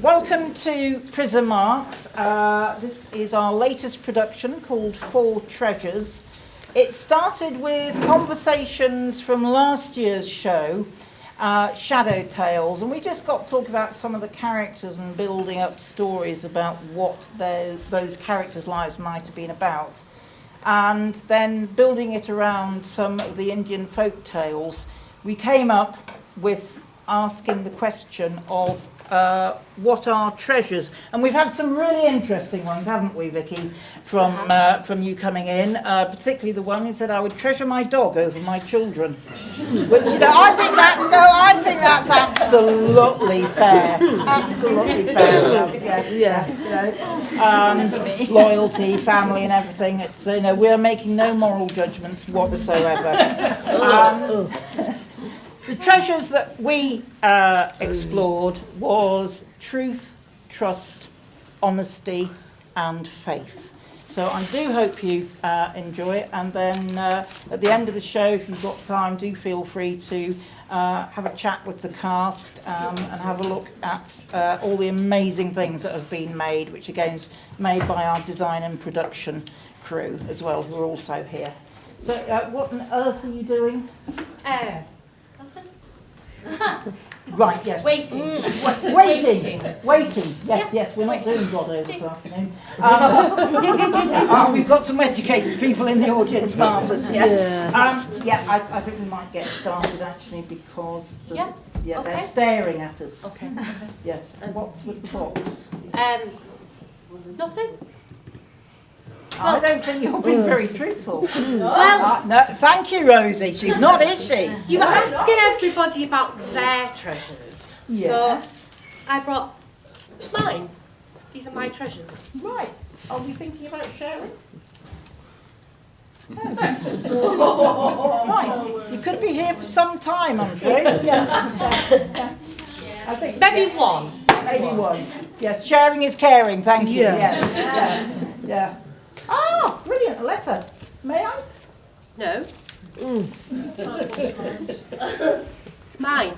Welcome to Prism Arts. This is our latest production called Four Treasures. It started with conversations from last year's show, Shadow Tales, and we just got to talk about some of the characters and building up stories about what those characters' lives might have been about. And then building it around some of the Indian folk tales, we came up with asking the question of what are treasures? And we've had some really interesting ones, haven't we, Vicky, from you coming in, particularly the one who said, I would treasure my dog over my children. Which, I think that's absolutely fair. Absolutely fair. Loyalty, family and everything. It's, we're making no moral judgments whatsoever. The treasures that we explored was truth, trust, honesty and faith. So I do hope you enjoy it, and then at the end of the show, if you've got time, do feel free to have a chat with the cast and have a look at all the amazing things that have been made, which again is made by our design and production crew as well, who are also here. So what on earth are you doing? Right, yes. Waiting. Yes, we're not doing Godot this afternoon. We've got some educated people in the audience, marvellous. I think we might get started actually because they're staring at us. Okay. Yes. And what's with the box? Nothing. I don't think you're being very truthful. No, thank you, Rosie. She's not, is she? You were asking everybody about their treasures. Yeah. So I brought mine. These are my treasures. Right. Are we thinking about sharing? Right. You could be here for some time, I'm afraid. Yes. I think Maybe one. Maybe one. Yes, sharing is caring. Thank you. Yeah. Ah, brilliant, a letter. May I? No. It's mine.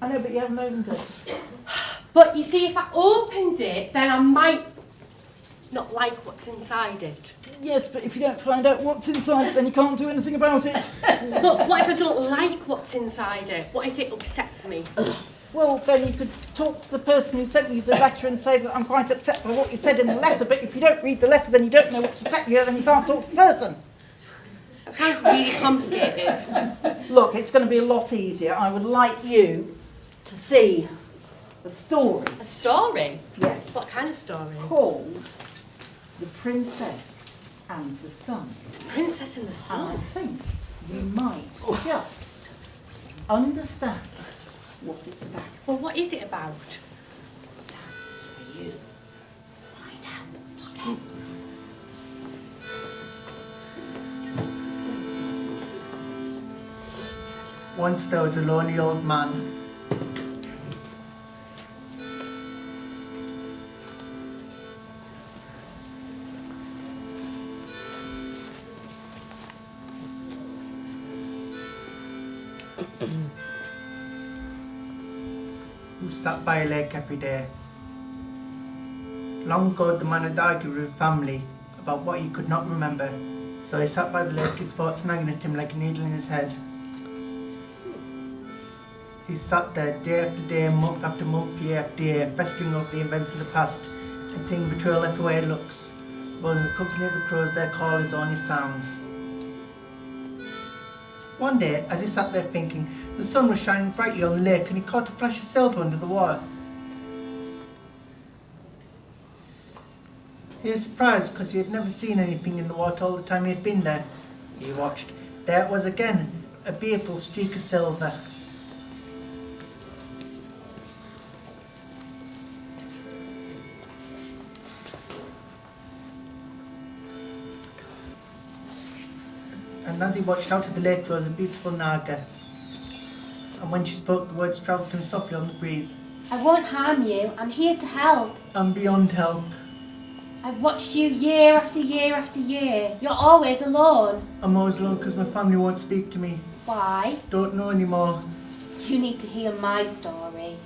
I know, but you haven't opened it. But you see, if I opened it, then I might not like what's inside it. Yes, but if you don't find out what's inside it, then you can't do anything about it. But what if I don't like what's inside it? What if it upsets me? Well, then you could talk to the person who sent you the letter and say that I'm quite upset by what you said in the letter, but if you don't read the letter, then you don't know what's upset you, then you can't talk to the person. That sounds really complicated. Look, it's going to be a lot easier. I would like you to see a story. A story? Yes. What kind of story? Called The Princess and the Sun. The Princess and the Sun? And I think you might just understand what it's about. Well, what is it about? That's for you. Find out. Okay. Once there was a lonely old man. Who sat by a lake every day. Long ago the man had argued with family about what he could not remember, so he sat by the lake, his thoughts nagging at him like a needle in his head. He sat there day after day, month after month, year after year, festering over the events of the past and seeing betrayal everywhere he looks, while in the company of the crows their call is only sounds. One day, as he sat there thinking, the sun was shining brightly on the lake and he caught a flash of silver under the water. He was surprised because he had never seen anything in the water all the time he had been there. He watched. There it was again, a beautiful streak of silver. And as he watched out of the lake rose a beautiful Naga. And when she spoke, the words travelled to him softly on the breeze. I won't harm you. I'm here to help. And beyond help. I've watched you year after year after year. You're always alone. I'm always alone because my family won't speak to me. Why? Don't know anymore. You need to hear my story.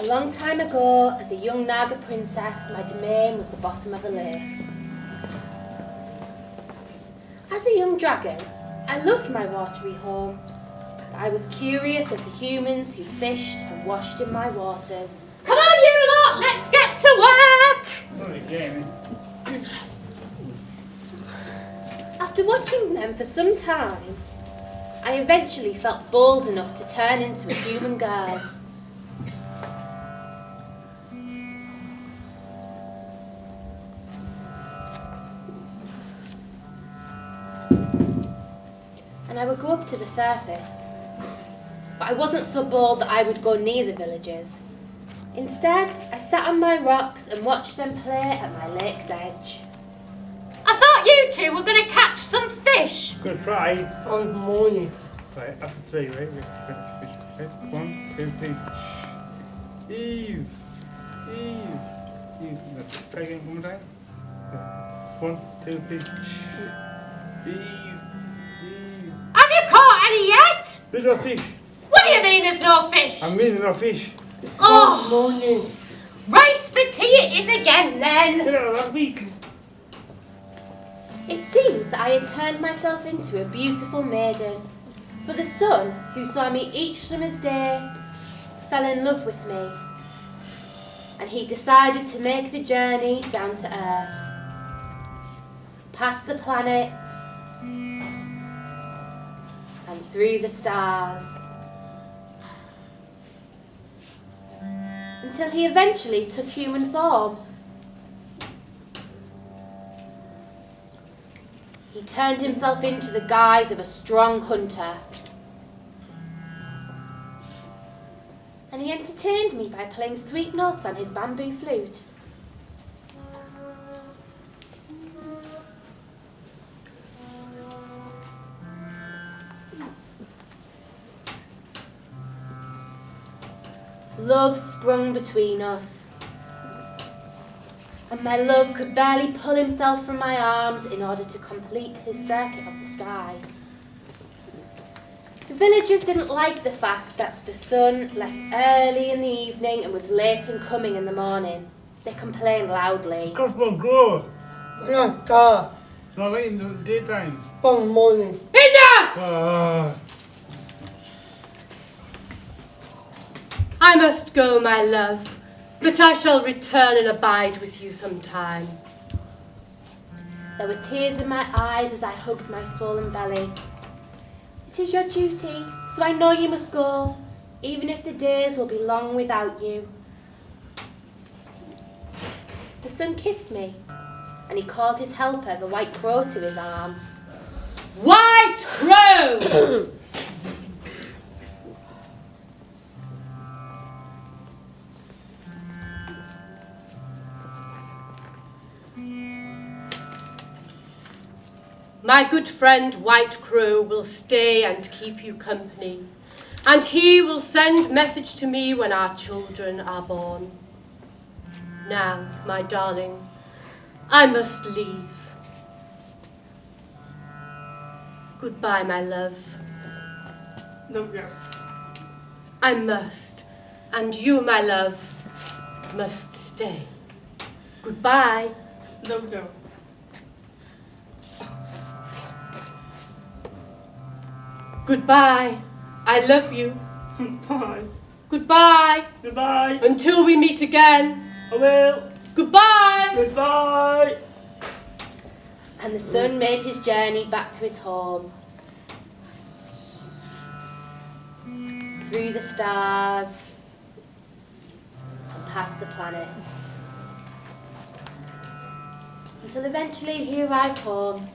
A long time ago, as a young Naga princess, my domain was the bottom of a lake. As a young dragon, I loved my watery home, but I was curious of the humans who fished and washed in my waters. Come on, you lot, let's get to work! After watching them for some time, I eventually felt bold enough to turn into a human girl. And I would go up to the surface. But I wasn't so bold that I would go near the villagers. Instead, I sat on my rocks and watched them play at my lake's edge. I thought you two were going to catch some fish. Good try. On the morning. Right, after three, right? Okay. 1, 2, 3. Eve. Try again, one more time. 1, 2, 3. Eve. Have you caught any yet? There's no fish. What do you mean there's no fish? I'm meaning no fish. Oh, Morning. rice for tea it is again then. Yeah, last week. It seems that I had turned myself into a beautiful maiden, for the sun, who saw me each summer's day, fell in love with me, and he decided to make the journey down to Earth, past the planets, and through the stars, until he eventually took human form. He turned himself into the guise of a strong hunter. And he entertained me by playing sweet notes on his bamboo flute. Love sprung between us. And my love could barely pull himself from my arms in order to complete his circuit of the sky. The villagers didn't like the fact that the sun left early in the evening and was late in coming in the morning. They complained loudly. Crossbow grow. Not dark. Not late in the daytime. On the morning. Enough! I must go, my love, but I shall return and abide with you sometime. There were tears in my eyes as I hugged my swollen belly. It is your duty, so I know you must go, even if the days will be long without you. The sun kissed me, and he called his helper, the white crow, to his arm. White Crow! My good friend White Crow will stay and keep you company, and he will send message to me when our children are born. Now, my darling, I must leave. Goodbye, my love. No, yeah. I must, and you, my love, must stay. Goodbye. No, no. Goodbye. I love you. Bye. Goodbye. Goodbye. Until we meet again. I will. Goodbye. Goodbye. And the sun made his journey back to his home. Through the stars and past the planets. Until eventually he arrived home.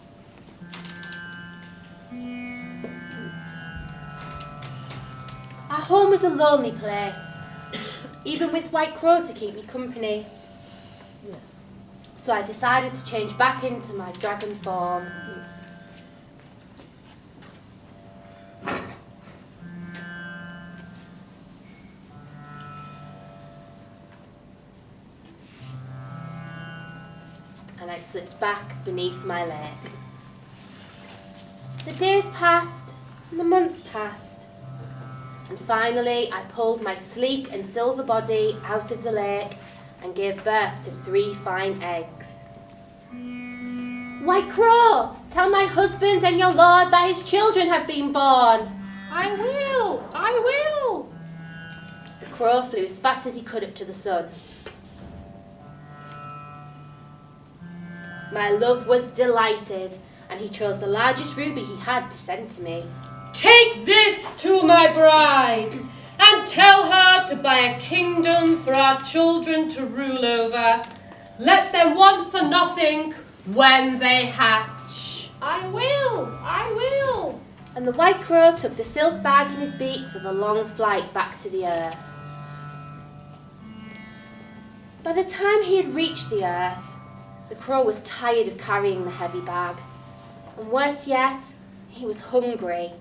Our home was a lonely place, even with White Crow to keep me company. So I decided to change back into my dragon form. And I slipped back beneath my lake. The days passed, and the months passed. And finally, I pulled my sleek and silver body out of the lake and gave birth to 3 fine eggs. White Crow, tell my husband and your lord that his children have been born. I will. The crow flew as fast as he could up to the sun. My love was delighted, and he chose the largest ruby he had to send to me. Take this to my bride, and tell her to buy a kingdom for our children to rule over. Let them want for nothing when they hatch. I will. And the white crow took the silk bag in his beak for the long flight back to the earth. By the time he had reached the earth, the crow was tired of carrying the heavy bag. And worse yet, he was hungry.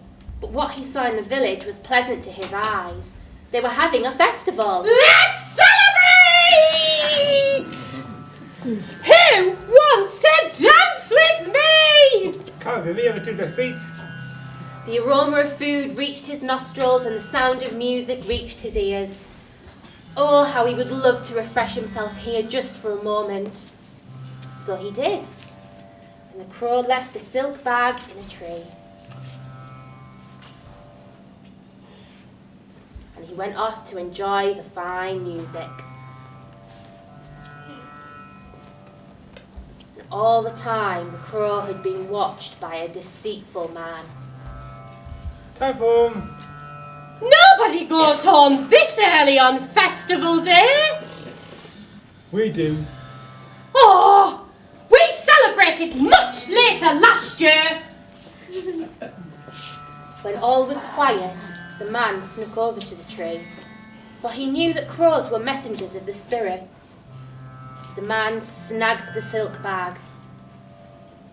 But what he saw in the village was pleasant to his eyes. They were having a festival. Let's celebrate! Who wants to dance with me? Come on, Vivi, over to their feet. The aroma of food reached his nostrils and the sound of music reached his ears. Oh, how he would love to refresh himself here just for a moment. So he did. And the crow left the silk bag in a tree. And he went off to enjoy the fine music. And all the time, the crow had been watched by a deceitful man. Time home. Nobody goes home this early on festival day. We do. Oh, we celebrated much later last year. When all was quiet, the man snuck over to the tree, for he knew that crows were messengers of the spirits. The man snagged the silk bag,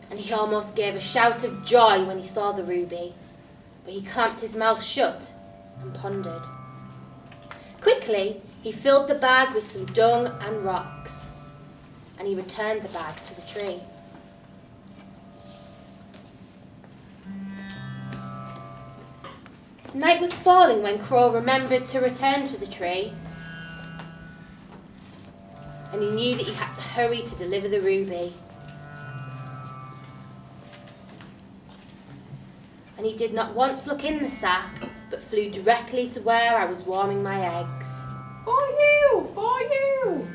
and he almost gave a shout of joy when he saw the ruby, but he clamped his mouth shut and pondered. Quickly, he filled the bag with some dung and rocks, and he returned the bag to the tree. Night was falling when Crow remembered to return to the tree, and he knew that he had to hurry to deliver the ruby. And he did not once look in the sack, but flew directly to where I was warming my eggs. For you.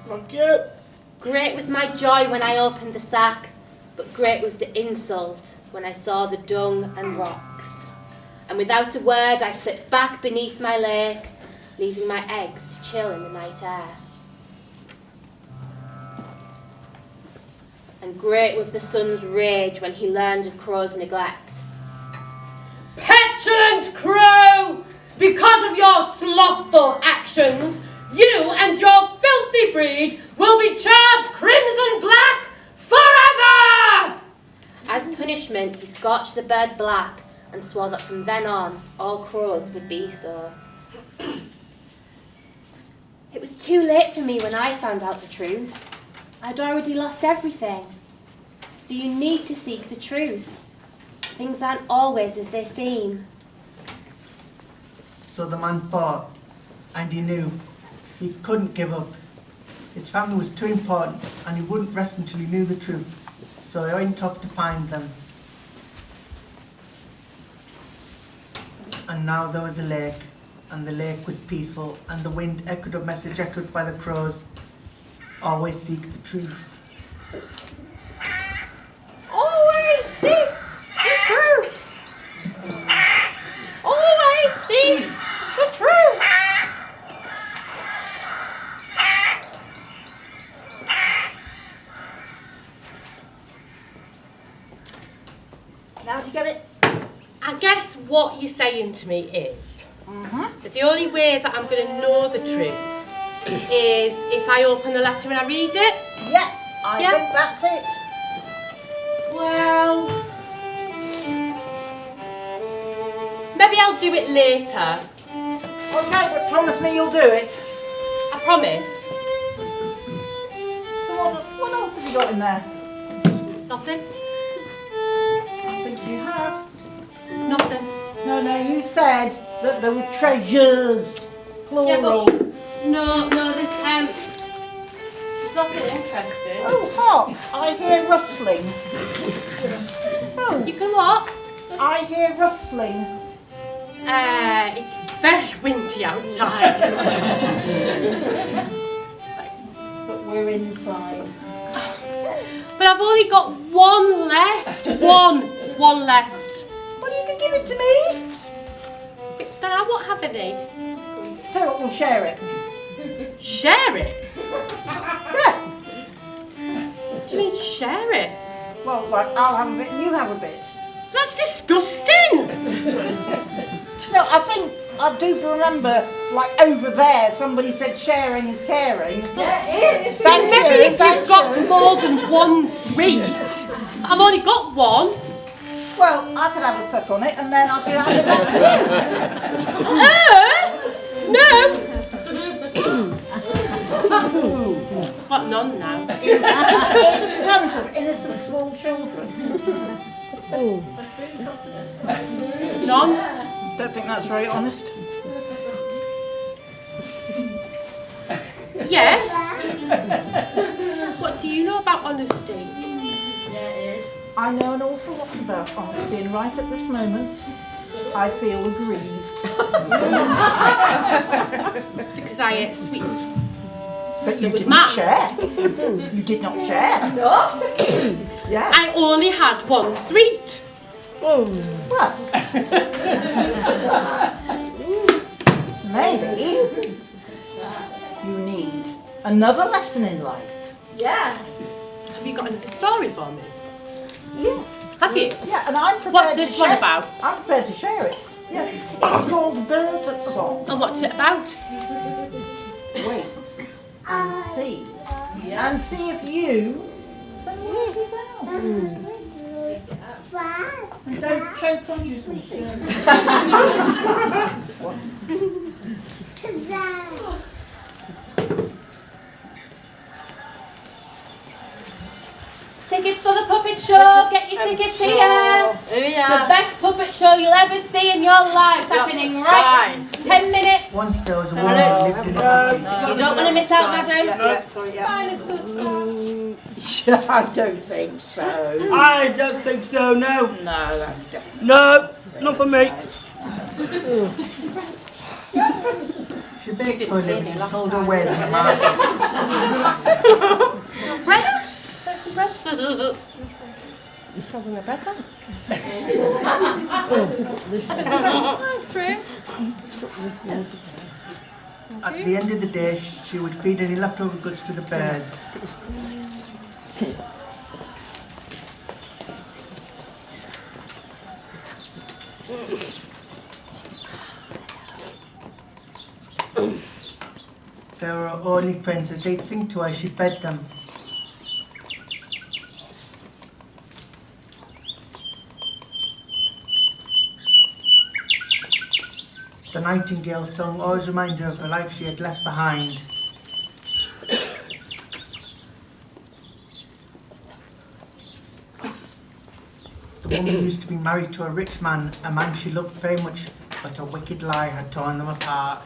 Thank you. Great was my joy when I opened the sack, but great was the insult when I saw the dung and rocks. And without a word, I slipped back beneath my lake, leaving my eggs to chill in the night air. And great was the sun's rage when he learned of Crow's neglect. Petulant crow! Because of your slothful actions, you and your filthy breed will be charred crimson black forever! As punishment, he scorched the bird black and swore that from then on, all crows would be so. It was too late for me when I found out the truth. I'd already lost everything. So you need to seek the truth. Things aren't always as they seem. So the man fought, and he knew he couldn't give up. His family was too important, and he wouldn't rest until he knew the truth. So he went off to find them. And now there was a lake, and the lake was peaceful, and the wind echoed a message echoed by the crows. Always seek the truth. Always seek the truth! Always seek the truth! Now do you get it? I guess what you're saying to me is that the only way that I'm going to know the truth is if I open the letter and I read it. Yeah, I Yeah. think that's it. Well, maybe I'll do it later. Okay, but promise me you'll do it. I promise. So what else have you got in there? Nothing. I think you have. Nothing. No, you said That there were treasures, plural. No, there's nothing interesting. Oh, hark! I hear rustling. Oh, You can what? I hear rustling. It's very windy outside. But we're inside. But I've only got one left. One left. Well, you can give it to me. But I won't have any. Tell you what, we'll share it. Share it? Yeah. What do you mean share it? Well, right, I'll have a bit and you have a bit. That's disgusting. No, I think I do remember, like over there, somebody said sharing is caring. Yeah, it is. Maybe if you've got more than one sweet. I've only got one. Well, I could have a suck on it and then I could have it back to No. Got none now. you. In front of innocent small children. None. Don't think that's very honest. Yes. What do you know about honesty? I know an awful lot about honesty, and right at this moment, I feel aggrieved. Because I ate sweet. But you was didn't mine. share. You did not share. No. Yes. I only had one sweet. Well, maybe you need another lesson in life. Yeah. Have you got another story for me? Yes. Have you? Yeah, and I'm prepared What's to this one share- about? I'm prepared to share it. Yes. It's called Birdsong. And what's it about? Wait and see. And see if you can work it out. And don't choke on your sweetie. Tickets for the puppet show. Get your tickets here. The best puppet show you'll ever see in your life. Happening right. 10 minutes. Once there was a woman who lived in a city. You don't want to miss out, madam. I don't think so. I don't think so, no. No, that's definitely. No, not for me. She baked for a living and sold her wares in the market. At the end of the day, she would feed any leftover goods to the birds. They were her only friends. As they'd sing to her, she fed them. The nightingale song always reminded her of the life she had left behind. The woman used to be married to a rich man, a man she loved very much, but a wicked lie had torn them apart.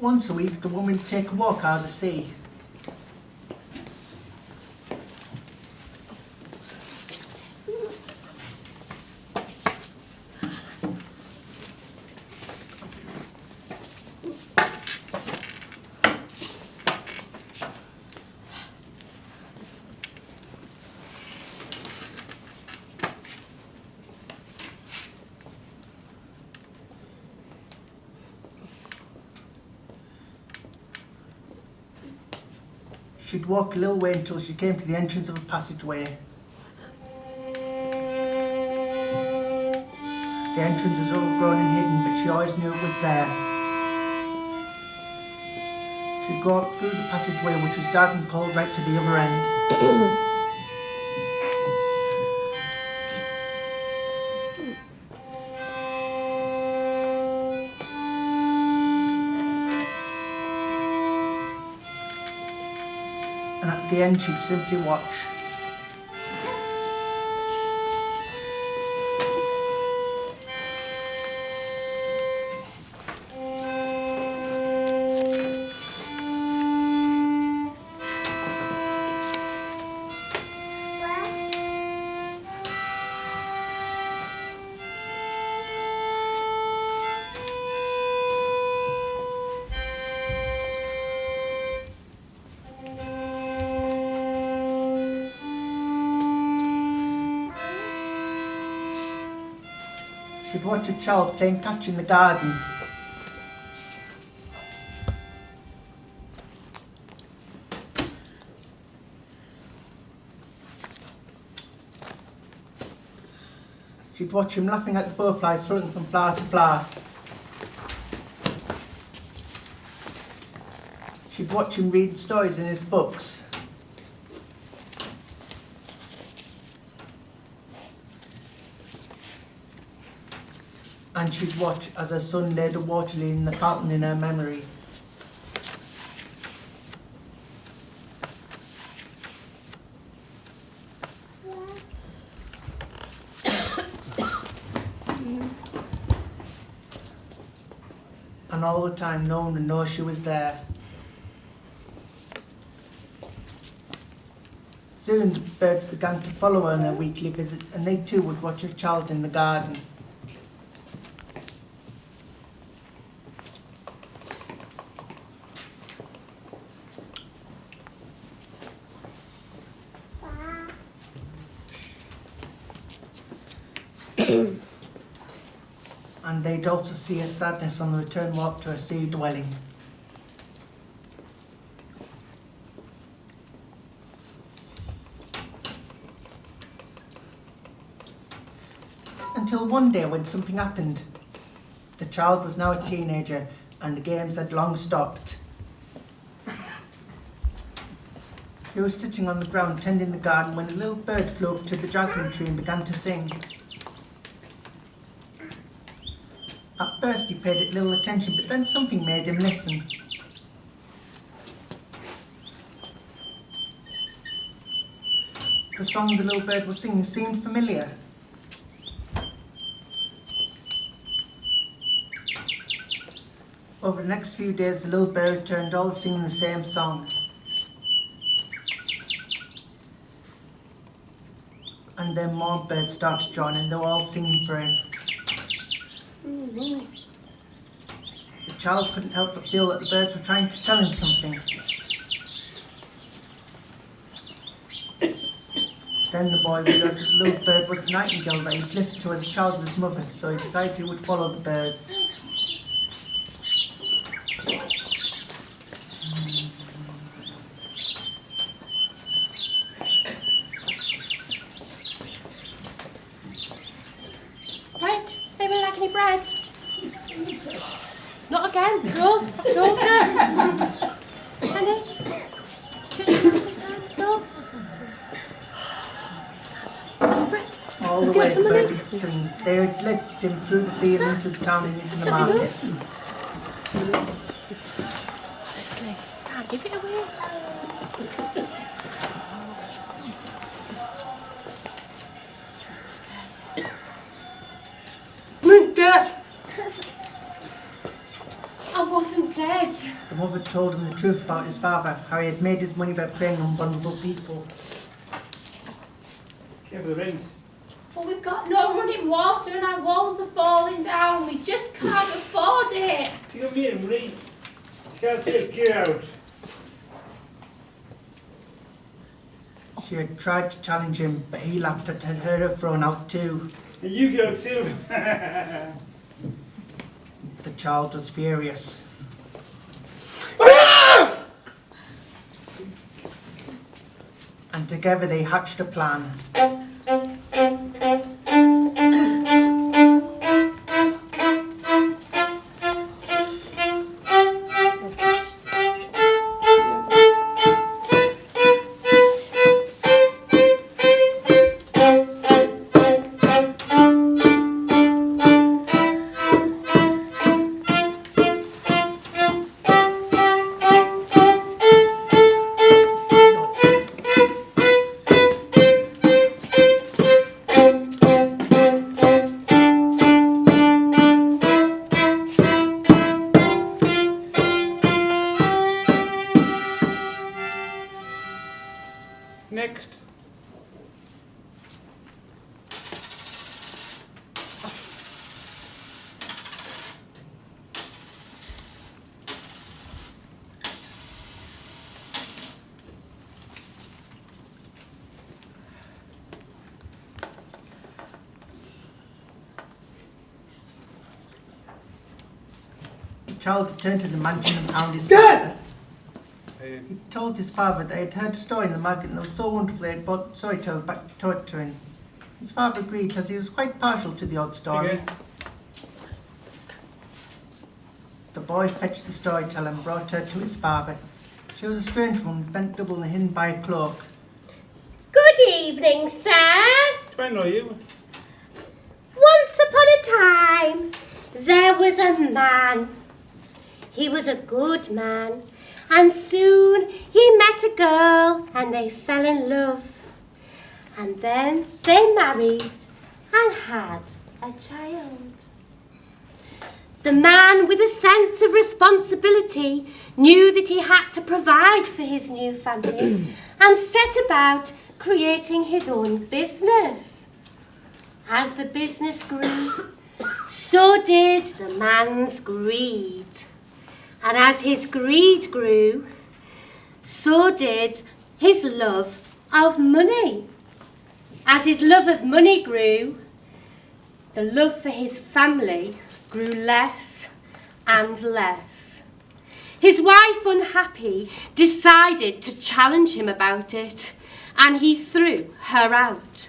Once a week, the woman would take a walk out of the sea. She'd walk a little way until she came to the entrance of a passageway. The entrance was overgrown and hidden, but she always knew it was there. She'd walk through the passageway, which was dark and cold, right to the other end. the end she'd simply watch. She'd watch a child playing catch in the garden. She'd watch him laughing at the butterflies floating from flower to flower. She'd watch him read stories in his books. And she'd watch as her son laid a water lily in the fountain in her memory. And all the time, no one would know she was there. Soon, the birds began to follow her on her weekly visit, and they too would watch her child in the garden. And they'd also see her sadness on the return walk to her sea dwelling. Until one day when something happened. The child was now a teenager and the games had long stopped. He was sitting on the ground tending the garden when a little bird flew up to the jasmine tree and began to sing. At first he paid it little attention, but then something made him listen. The song the little bird was singing seemed familiar. Over the next few days, the little bird returned, all singing the same song. And then more birds started to join, and they were all singing for him. The child couldn't help but feel that the birds were trying to tell him something. Then the boy realised that the little bird was the nightingale that he'd listened to as a child with his mother, so he decided he would follow the birds. Bread? Anybody like any bread? Not again. No. No. Honey? No. Bread. All the way the birds kept singing. They had led him through the sea and into the town and into the market. Honestly, can't give it away. Death! I wasn't dead. The mother told him the truth about his father, how he had made his money by preying on vulnerable people. Give the rent. But we've got no running water and our walls are falling down. We just can't afford it. Give me a rent. Can't take you out. She had tried to challenge him, but he laughed and had heard her thrown out too. And you go too. The child was furious. And together they hatched a plan. child returned to the mansion and found his father. He told his father that he had heard a story in the market and it was so wonderful he had brought the storyteller back to tell it to him. His father agreed as he was quite partial to the odd story. The boy fetched the storyteller and brought her to his father. She was a strange woman, bent double and hidden by a cloak. Good evening, sir. Do I know you? Once upon a time, there was a man. He was a good man, and soon he met a girl and they fell in love. And then they married and had a child. The man, with a sense of responsibility, knew that he had to provide for his new family and set about creating his own business. As the business grew, so did the man's greed. And as his greed grew, so did his love of money. As his love of money grew, the love for his family grew less and less. His wife, unhappy, decided to challenge him about it, and he threw her out.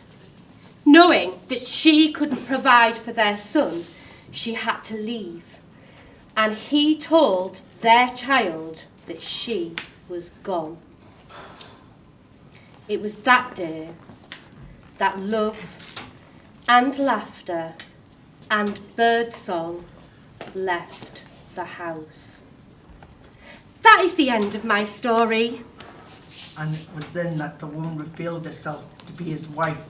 Knowing that she couldn't provide for their son, she had to leave, and he told their child that she was gone. It was that day that love and laughter and birdsong left the house. That is the end of my story. And it was then that the woman revealed herself to be his wife.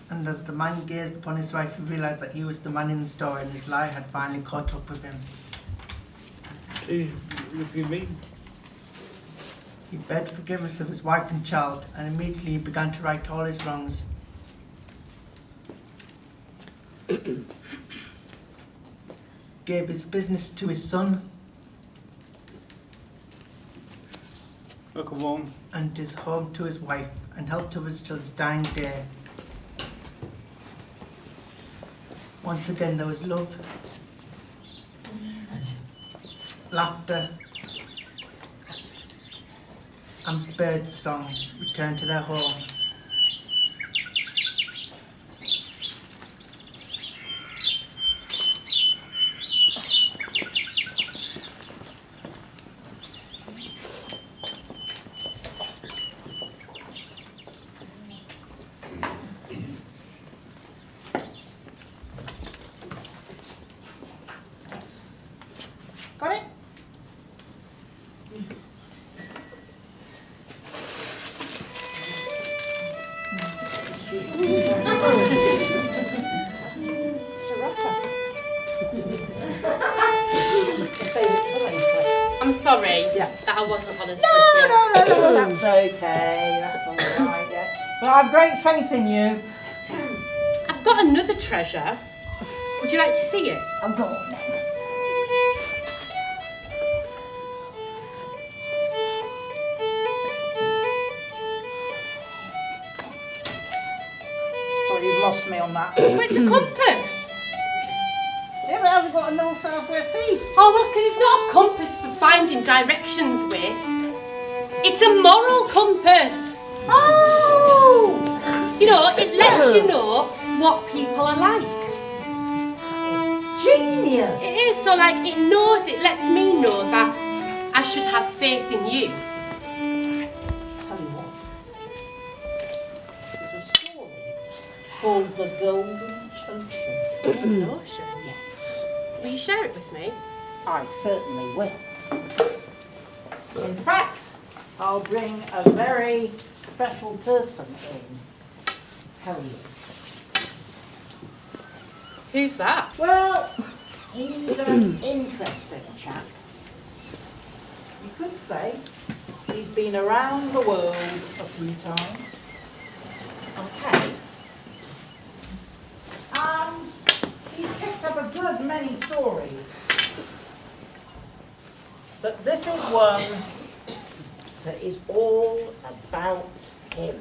And as the man gazed upon his wife, he realised that he was the man in the story and his lie had finally caught up with him. Look at me. He begged forgiveness of his wife and child, and immediately he began to right all his wrongs. Gave his business to his son Look at one. and his home to his wife, and helped others till his dying day. Once again there was love, laughter, and birdsong returned to their home. Got it? It's a rapper. Save it for later. I'm sorry Yeah. that I wasn't honest with No, you. no, that's okay. That's all right, yeah. But I've great faith in you. I've got another treasure. Would you like to see it? Oh, go on then. Sorry, you've lost me on that. Oh, it's a compass. Yeah, but I've got a north, south, west, east. Oh, well, because it's not a compass for finding directions with. It's a moral compass. Oh! You know, it lets you know what people are like. Genius! It is, so like, it lets me know that I should have faith in you. Tell you what, there's a story called The Golden Ocean. Notion. Will you share it with me? I certainly will. In fact, I'll bring a very special person in. Tell you. Who's that? Well, he's an interesting chap. You could say he's been around the world a few times. Okay. He's picked up a good many stories. But this is one that is all about him.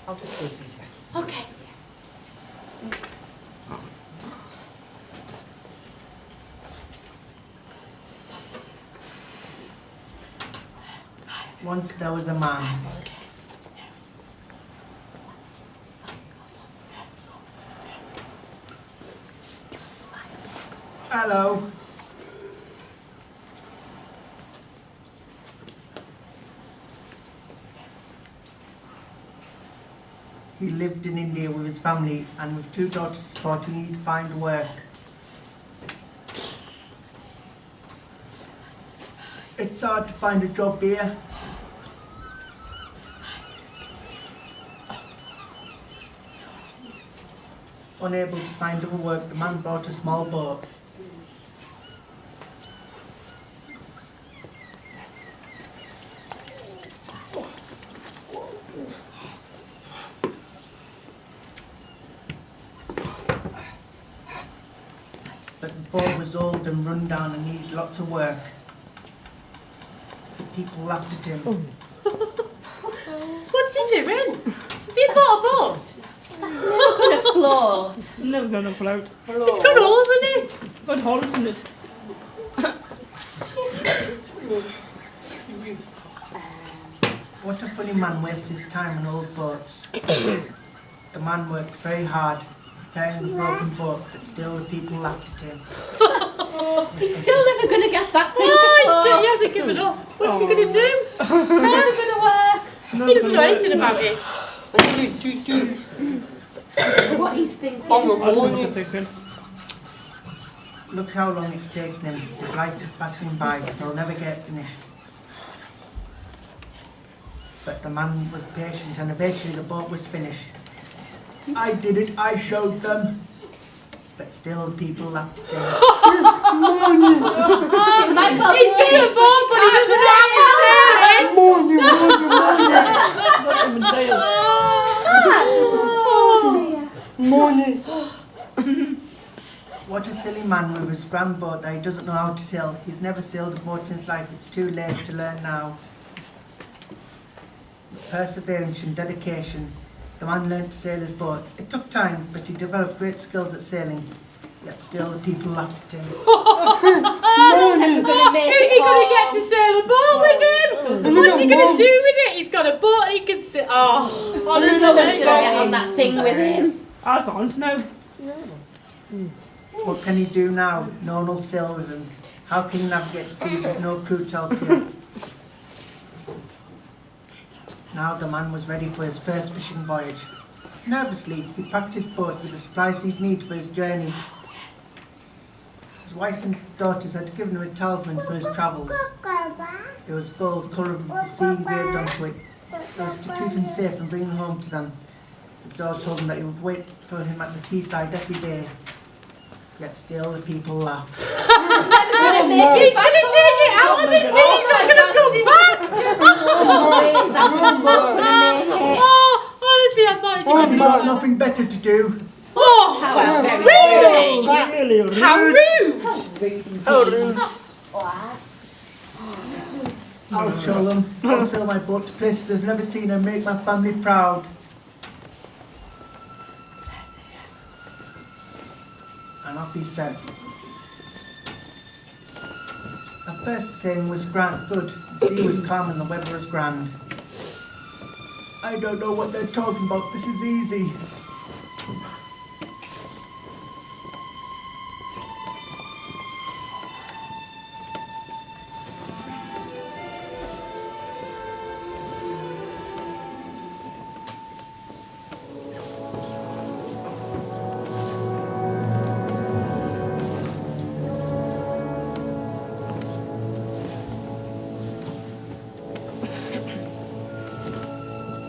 I'll just do these back. Okay. Once there was a man. Hello. He lived in India with his family and with 2 daughters supporting him to find work. It's hard to find a job here. Unable to find other work, the man bought a small boat. But the boat was old and run down and needed lots of work. People laughed at him. What's he doing? Has he bought a boat? Gonna float. Never gonna float. It's got holes in it. Got holes in it. What a funny man wastes his time on old boats. The man worked very hard, repairing the broken boat, but still the people laughed at him. He's still never gonna get that thing Oh, to float. he hasn't given up. What's he going to do? It's never gonna work. He doesn't know anything about it. What he's thinking. I don't know what you're thinking. Look how long it's taken him. His life is passing by. He'll never get finished. But the man was patient and eventually the boat was finished. I did it. I showed them. But still people laughed at him. He's got a boat, but he doesn't know how to sail it. Not even What a silly man with his grand boat that he doesn't know how to sail. He's never sailed a boat in his life. It's too late to learn now. With perseverance and dedication, the man learned to sail his boat. It took time, but he developed great skills at sailing. Yet still the people laughed at him. Never gonna make Who's it he going to home. get to sail a boat with him? What's he going to do with it? He's got a boat and he can sail. Oh, Who's honestly. gonna get on that thing with him? I can't, no. What can he do now? No one will sail with him. How can he navigate the seas with no crew to help him? Now the man was ready for his first fishing voyage. Nervously, he packed his boat with the supplies he'd need for his journey. His wife and daughters had given him a talisman for his travels. It was gold coloured with the sea engraved onto it. It was to keep him safe and bring him home to them. His daughter told him that he would wait for him at the quayside every day. Yet still the people laughed. He's going to take it out of the sea. He's not going to come back. Oh, honestly, I thought it I've got nothing better to do. Oh, really? Really rude. How rude. I'll show them. I'll sail my boat to places they've never seen and make my family proud. And off he set. At first sailing was good. The sea was calm and the weather was grand. I don't know what they're talking about. This is easy.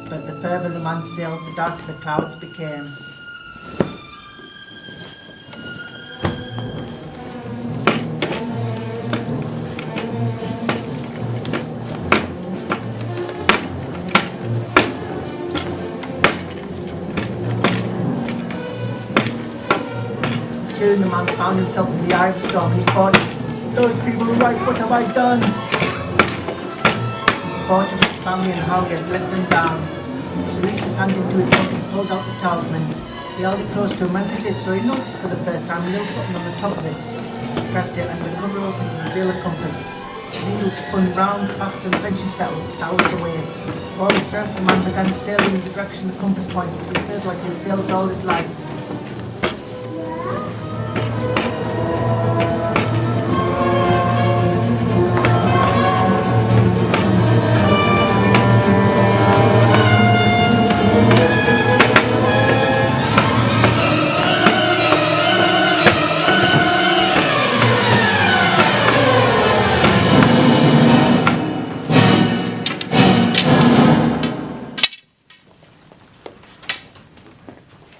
But the further the man sailed, the darker the clouds became. Soon the man found himself in the eye of the storm and he thought, those people are right, what have I done? He thought of his family and how he had let them down. He reached his hand into his pocket and pulled out the talisman. He held it close to him and it, so he noticed for the first time a little button on the top of it. He pressed it and the cover opened to reveal a compass. The needle spun round, fast and eventually settled, doused away. For all his strength, the man began sailing in the direction the compass pointed to. He sailed like he had sailed all his life.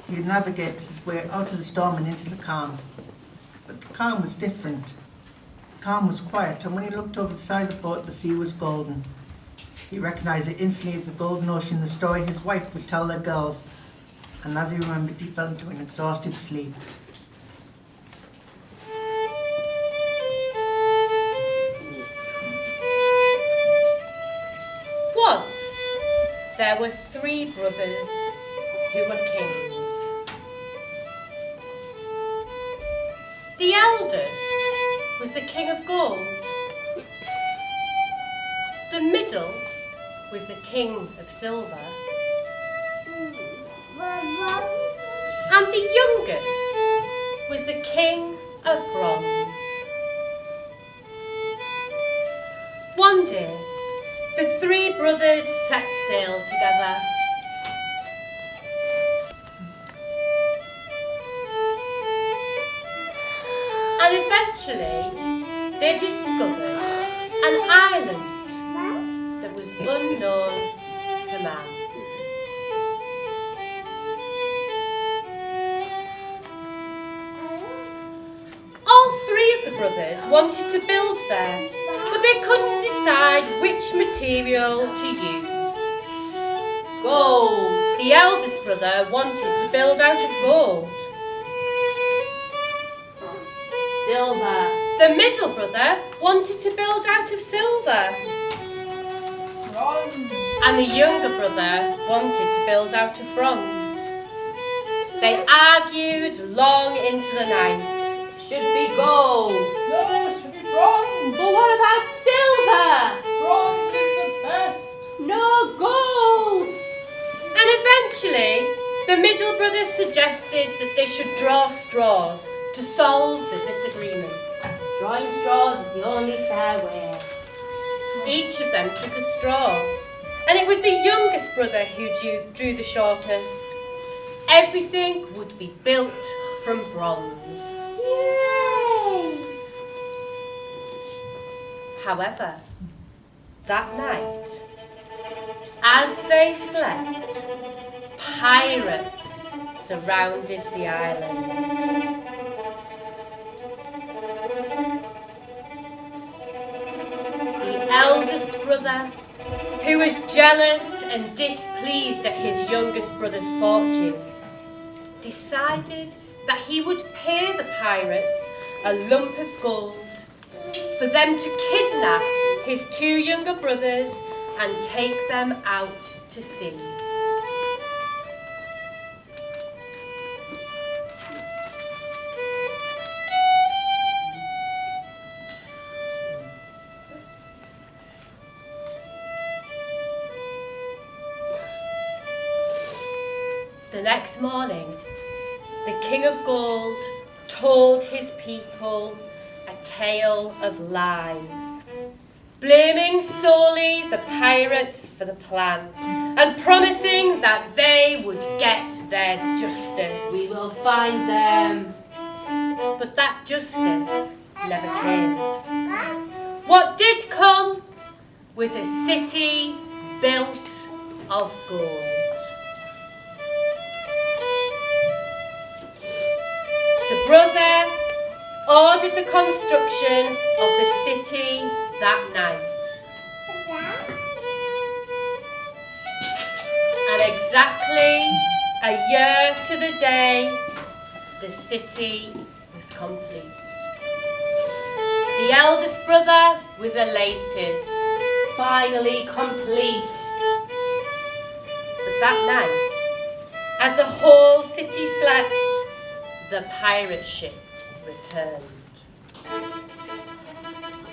He navigated his way out of the storm and into the calm. But the calm was different. The calm was quiet, and when he looked over the side of the boat, the sea was golden. He recognised it instantly as the golden ocean, the story his wife would tell their girls. And as he remembered, he fell into an exhausted sleep. Once there were 3 brothers who were kings. The eldest was the king of gold. The middle was the king of silver. And the youngest was the king of bronze. One day, the 3 brothers set sail together. And eventually, they discovered an island that was unknown to man. All 3 of the brothers wanted to build there, but they couldn't decide which material to use. Gold. The eldest brother wanted to build out of gold. Silver. The middle brother wanted to build out of silver. Bronze. And the younger brother wanted to build out of bronze. They argued long into the night. Should be gold. No, it should be bronze. But what about silver? Bronze is the best. No, gold. And eventually, the middle brother suggested that they should draw straws to solve the disagreement. Drawing straws is the only fair way. Each of them took a straw, and it was the youngest brother who drew the shortest. Everything would be built from bronze. Yay! However, that night, as they slept, pirates surrounded the island. The eldest brother, who was jealous and displeased at his youngest brother's fortune, decided that he would pay the pirates a lump of gold for them to kidnap his 2 younger brothers and take them out to sea. The next morning, the King of Gold told his people a tale of lies, blaming solely the pirates for the plan and promising that they would get their justice. We will find them. But that justice never came. What did come was a city built of gold. The brother ordered the construction of the city that night. And exactly a year to the day, the city was complete. The eldest brother was elated. Finally complete. But that night, as the whole city slept, the pirate ship returned.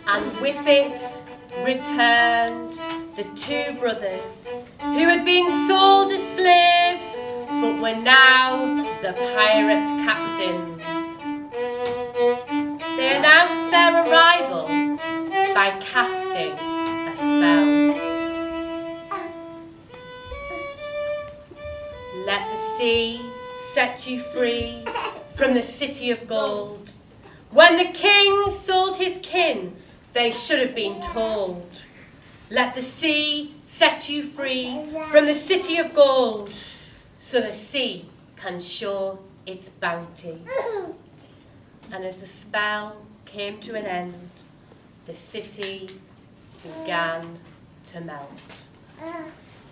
And with it returned the two brothers who had been sold as slaves but were now the pirate captains. They announced their arrival by casting a spell. Let the sea set you free from the city of gold. When the king sold his kin, they should have been told. Let the sea set you free from the city of gold, so the sea can show its bounty. And as the spell came to an end, the city began to melt.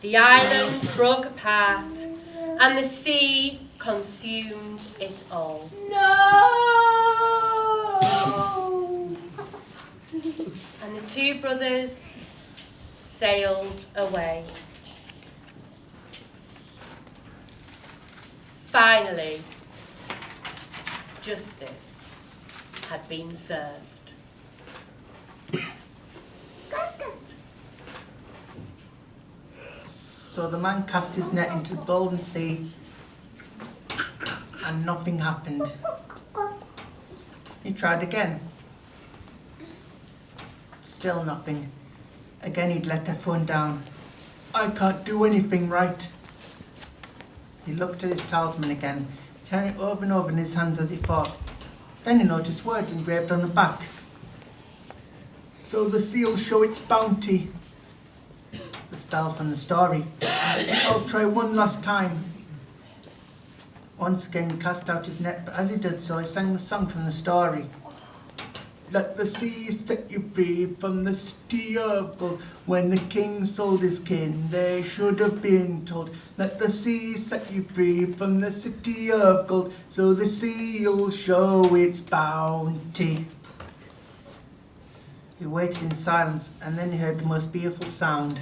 The island broke apart, and the sea consumed it all. No! And the two brothers sailed away. Finally, justice had been served. So the man cast his net into the golden sea, and nothing happened. He tried again. Still nothing. Again he'd let her phone down. I can't do anything right. He looked at his talisman again, turning it over and over in his hands as he thought. Then he noticed words engraved on the back. So the sea'll show its bounty. The spell from the story. I'll try one last time. Once again he cast out his net, but as he did so he sang the song from the story. Let the sea set you free from the city of gold. When the king sold his kin, they should have been told. Let the sea set you free from the city of gold, so the sea'll show its bounty. He waited in silence, and then he heard the most beautiful sound.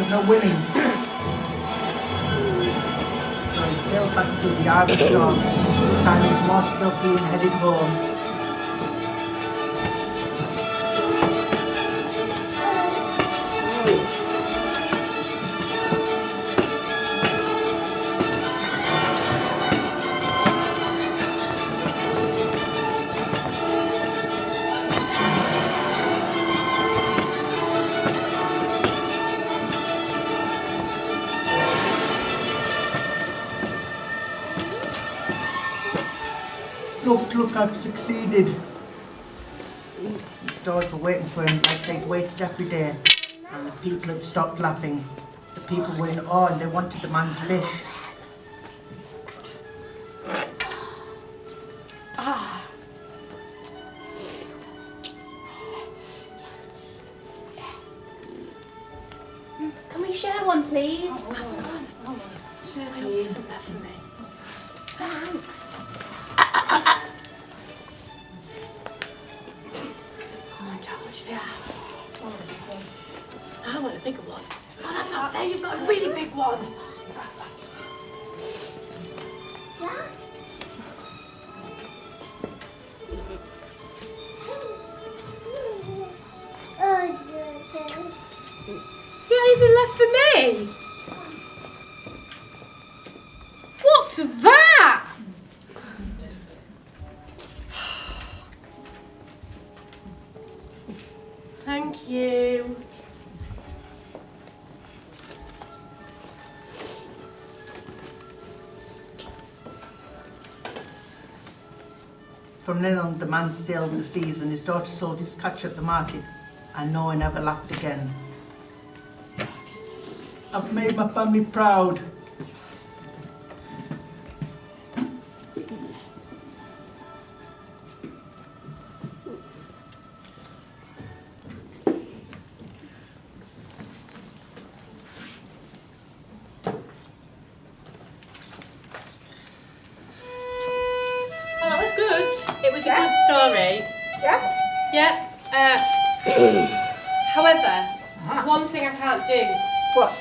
Are winning. So he sailed back through the Irish storm, this time with more stealthy and headed home. Look, I've succeeded. The stars were waiting for him like they'd waited every day. And the people had stopped laughing. The people were in awe and they wanted the man's fish. Can we share one, please? I want a bigger one. Oh, that's not fair. You've got a really big one. You got anything left for me? What's that? Thank you. From then on, the man sailed the seas and his daughter sold his catch at the market and no one ever laughed again. I've made my family proud. Well, that was good. It was a good story. Yeah? Yeah. However, there's one thing I can't do, What?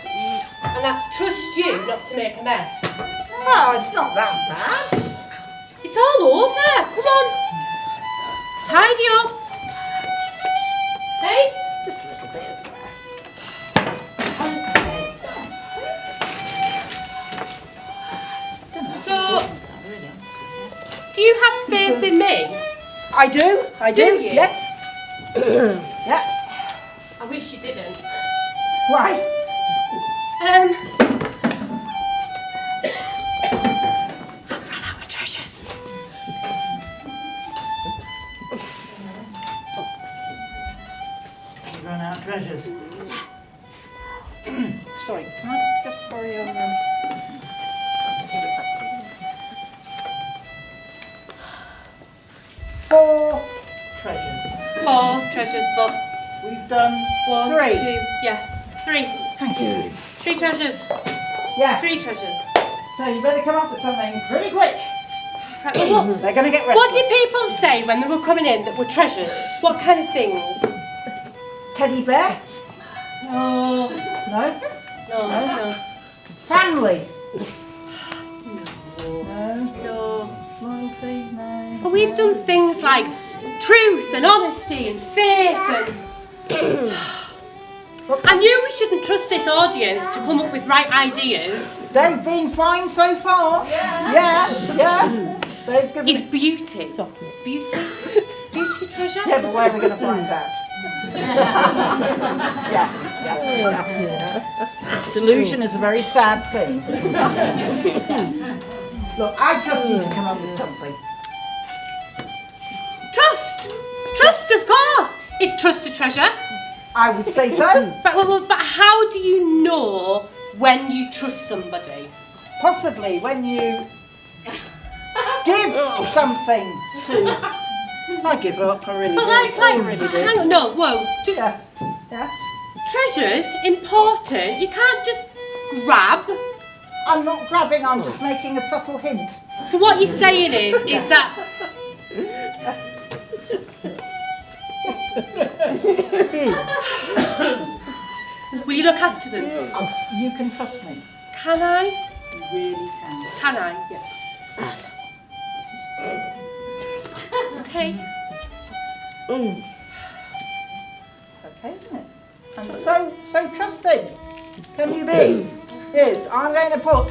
and that's trust you not to make a mess. Oh, it's not that bad. It's all over. Come on. Tidy up. Hey? Just a little bit of Honestly. So, do you have faith in me? I do. I do. Do you? Yes. Yeah. I wish you didn't. Why? I've run out of treasures. You run out of treasures. Sorry, can I just borrow your Four treasures. 4 treasures, but We've done 1, 3. 2, yeah, 3. Thank you. 3 treasures. Yeah. 3 treasures. So you better come up with something pretty quick. Right, well, They're going to get restless. what did people say when they were coming in that were treasures? What kind of things? Teddy bear? No, No. no. Family? No. No. Loyalty? No. But we've done things like truth and honesty and faith and... I knew we shouldn't trust this audience to come up with right ideas. They've been fine so far. Yeah. They've given It's beauty. It's beauty. Beauty treasure. Yeah, but where are we going to find that? Yeah. Delusion is a very sad thing. Look, I trust you to come up with something. Trust. Trust, of course. Is trust a treasure? I would say so. But how do you know when you trust somebody? Possibly when you give something to... I give up, I really But do. like, I really do. hang on, no, whoa, just Yeah. Yeah. treasures important. You can't just grab. I'm not grabbing, I'm just making a subtle hint. So what you're saying is that will you look after them? You can trust me. Can I? You really can. Can I? Yes. Okay. It's okay, isn't it? And so trusting. Can you be? Yes, I'm going to put.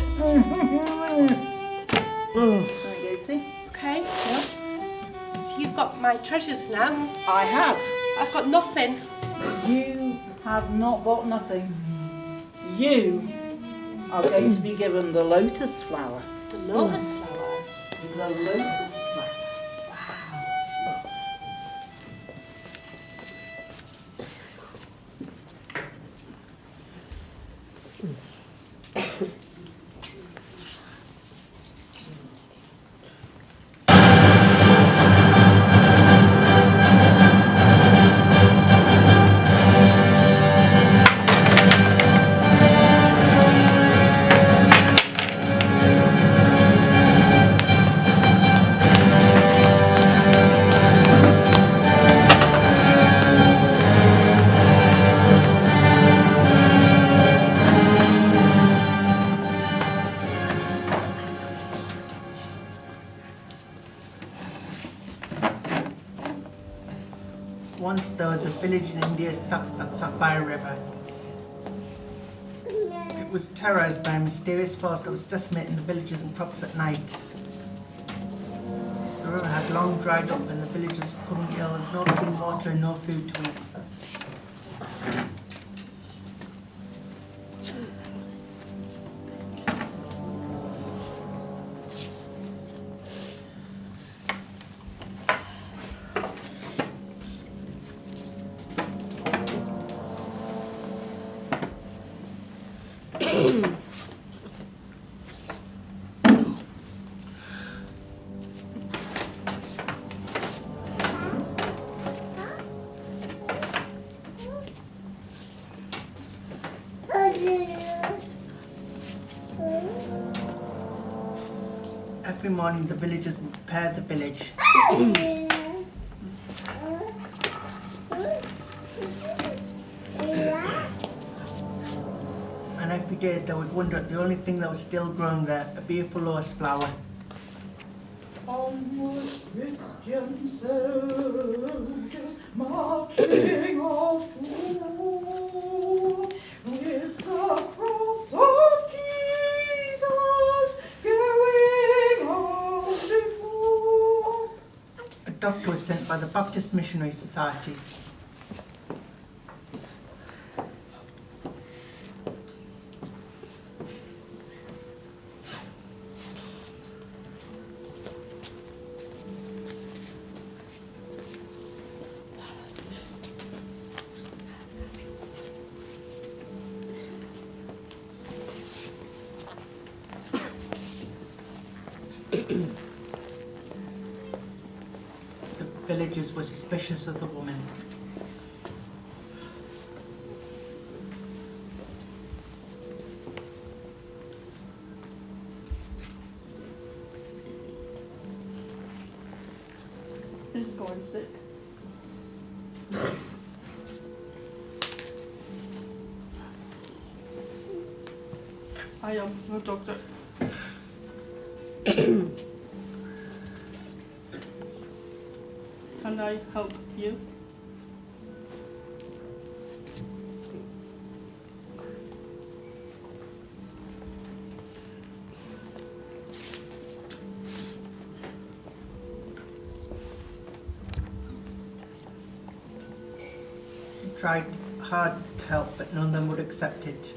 There you go, see? Okay. So you've got my treasures now. I have. I've got nothing. You have not got nothing. You are going to be given the lotus flower. The lotus flower. The lotus flower. Once there was a village in India that sat by a river. It was terrorized by a mysterious force that was decimating the villages and crops at night. The river had long dried up and the villagers were becoming ill. There's no clean water and no food to eat. Every morning the villagers would prepare the village. And every day they would wonder at the only thing that was still growing there, a beautiful lotus flower. Onward, Christian soldiers, marching off to war, with the cross of Jesus going on before. A doctor was sent by the Baptist Missionary Society. The villagers were suspicious of the woman. He's going sick. I am no doctor. Can I help you? She tried hard to help, but none of them would accept it.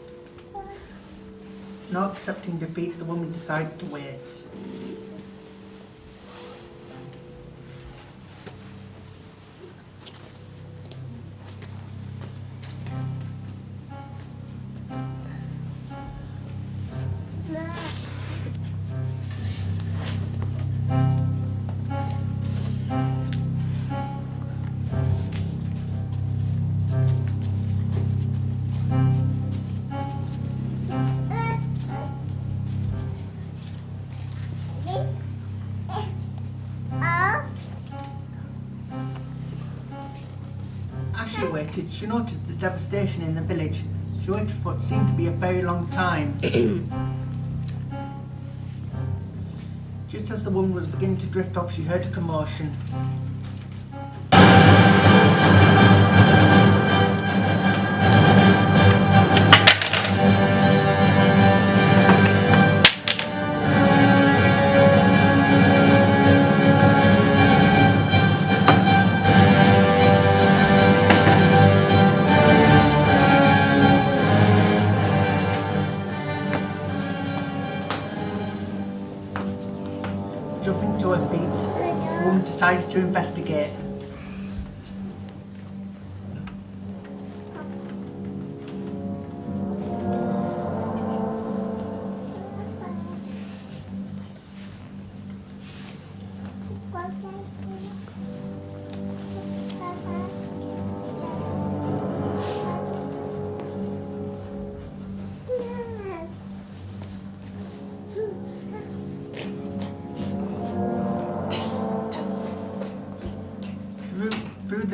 Not accepting defeat, the woman decided to wait. As she waited, she noticed the devastation in the village. She waited for what seemed to be a very long time. Just as the woman was beginning to drift off, she heard a commotion. Jumping to her feet, the woman decided to investigate.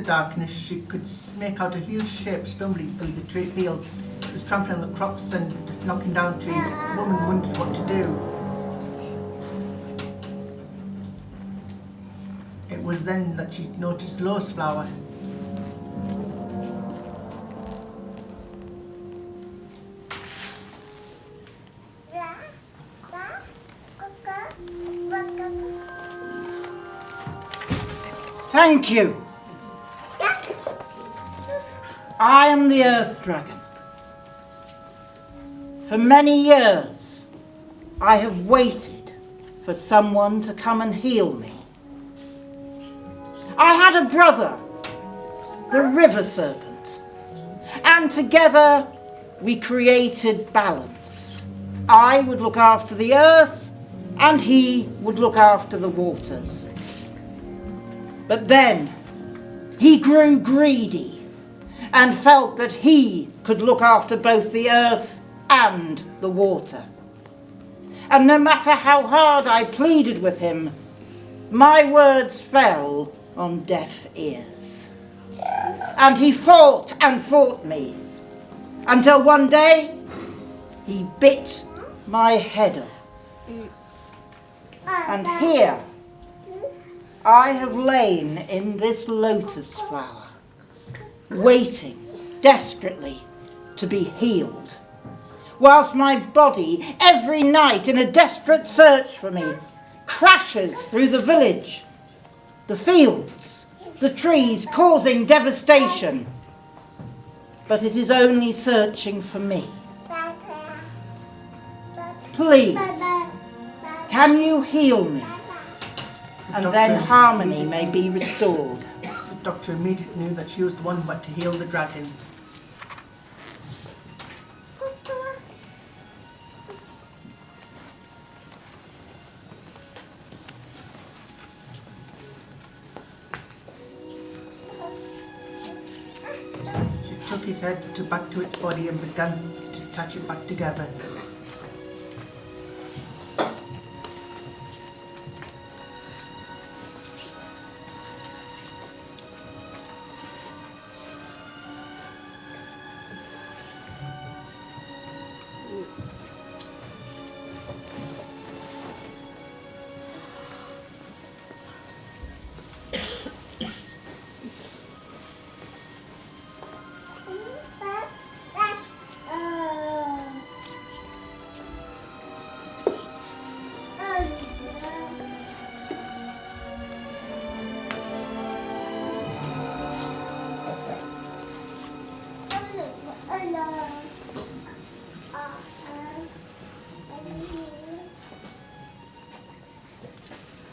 darkness, she could make out a huge shape stumbling through the tree fields. It was trampling on the crops and just knocking down trees. The woman wondered what to do. It was then that she noticed Lotus Flower. Thank you. I am the Earth Dragon. For many years, I have waited for someone to come and heal me. I had a brother, the River Serpent, and together we created balance. I would look after the earth, and he would look after the waters. But then he grew greedy and felt that he could look after both the earth and the water. And no matter how hard I pleaded with him, my words fell on deaf ears. And he fought and fought me until one day he bit my head off. And here I have lain in this lotus flower, waiting desperately to be healed, whilst my body, every night in a desperate search for me, crashes through the village, the fields, the trees, causing devastation. But it is only searching for me. Please, can you heal me? And then harmony may be restored. The doctor immediately knew that she was the one but to heal the dragon. She took his head back to its body and began to attach it back together.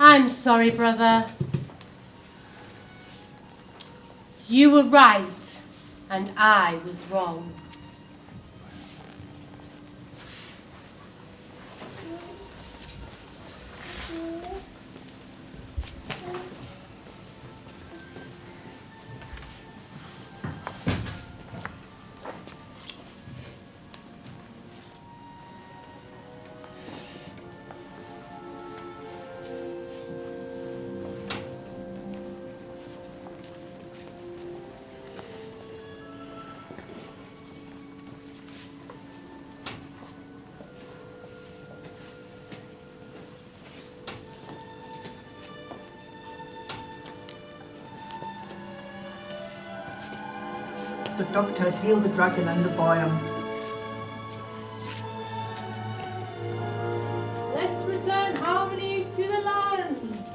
I'm sorry, brother. You were right, and I was wrong. The doctor had healed the dragon and the boy. Let's return harmony to the lands.